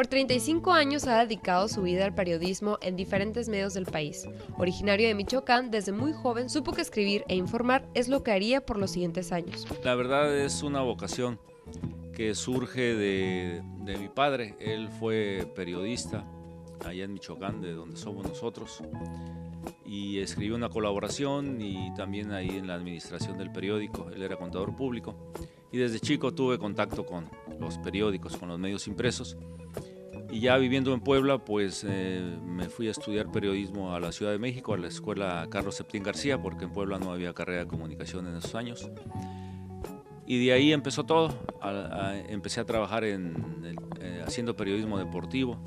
Por 35 años ha dedicado su vida al periodismo en diferentes medios del país. Originario de Michoacán, desde muy joven supo que escribir e informar es lo que haría por los siguientes años. La verdad es una vocación que surge de mi padre. Él fue periodista allá en Michoacán, de donde somos nosotros, y escribió una colaboración y también ahí en la administración del periódico. Él era contador público y desde chico tuve contacto con los periódicos, con los medios impresos. Y ya viviendo en Puebla, pues me fui a estudiar periodismo a la Ciudad de México, a la escuela Carlos Septién García, porque en Puebla no había carrera de comunicación en esos años. Y de ahí empezó todo. Empecé a trabajar haciendo periodismo deportivo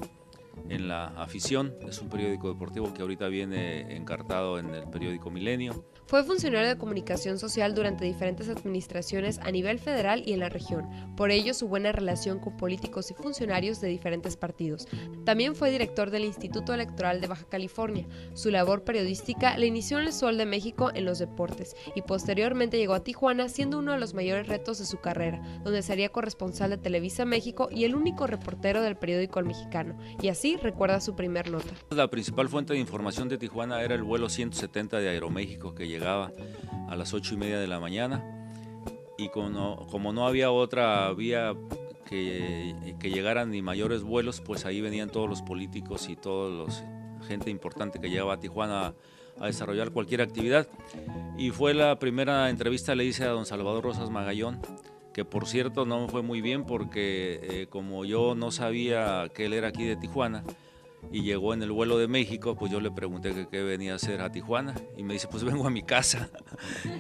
en La Afición. Es un periódico deportivo que ahorita viene encartado en el periódico Milenio. Fue funcionario de comunicación social durante diferentes administraciones a nivel federal y en la región, por ello su buena relación con políticos y funcionarios de diferentes partidos. También fue director del Instituto Electoral de Baja California. Su labor periodística le inició en El Sol de México en los deportes y posteriormente llegó a Tijuana, siendo uno de los mayores retos de su carrera, donde sería corresponsal de Televisa México y el único reportero del periódico El Mexicano, y así recuerda su primer nota. La principal fuente de información de Tijuana era el vuelo 170 de Aeroméxico, que llegaba a las 8:30 de la mañana, y como no había otra vía que llegaran ni mayores vuelos, pues ahí venían todos los políticos y gente importante que llegaba a Tijuana a desarrollar cualquier actividad. Y fue la primera entrevista le hice a don Salvador Rosas Magallón, que por cierto no me fue muy bien porque como yo no sabía que él era aquí de Tijuana y llegó en el vuelo de México, pues yo le pregunté que qué venía a hacer a Tijuana y me dice, pues vengo a mi casa.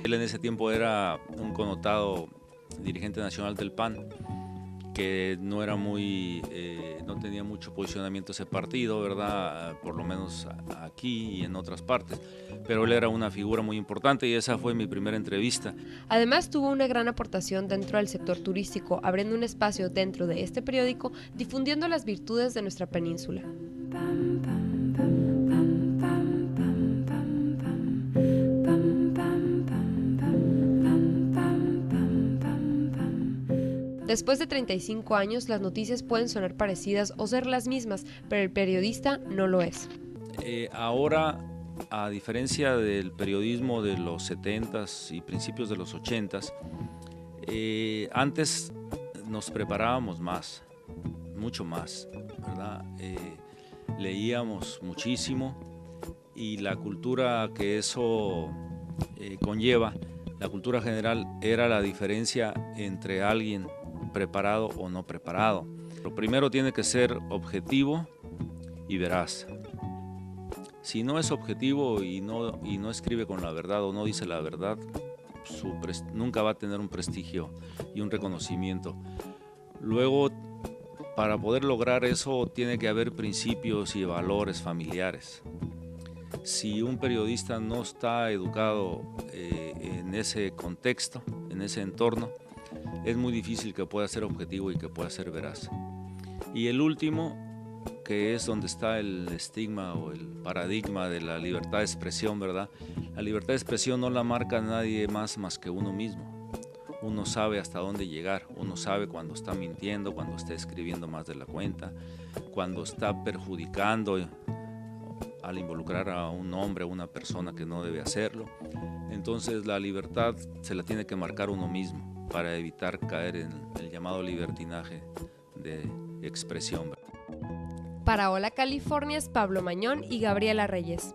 Él en ese tiempo era un connotado dirigente nacional del PAN, que no era no tenía mucho posicionamiento ese partido, ¿verdad? Por lo menos aquí y en otras partes, pero él era una figura muy importante y esa fue mi primera entrevista. Además tuvo una gran aportación dentro del sector turístico, abriendo un espacio dentro de este periódico, difundiendo las virtudes de nuestra península. Después de 35 años, las noticias pueden sonar parecidas o ser las mismas, pero el periodista no lo es. Ahora, a diferencia del periodismo de los 70s y principios de los 80s, antes nos preparábamos más, mucho más, ¿verdad? Leíamos muchísimo y la cultura que eso conlleva, la cultura general, era la diferencia entre alguien preparado o no preparado. Lo primero tiene que ser objetivo y veraz. Si no es objetivo y no escribe con la verdad o no dice la verdad, nunca va a tener un prestigio y un reconocimiento. Luego, para poder lograr eso, tiene que haber principios y valores familiares. Si un periodista no está educado en ese contexto, en ese entorno, es muy difícil que pueda ser objetivo y que pueda ser veraz. Y el último, que es donde está el estigma o el paradigma de la libertad de expresión, ¿verdad? La libertad de expresión no la marca nadie más que uno mismo. Uno sabe hasta dónde llegar, uno sabe cuando está mintiendo, cuando está escribiendo más de la cuenta, cuando está perjudicando al involucrar a un hombre, a una persona que no debe hacerlo. Entonces la libertad se la tiene que marcar uno mismo para evitar caer en el llamado libertinaje de expresión. Para Hola California es Pablo Mañón y Gabriela Reyes.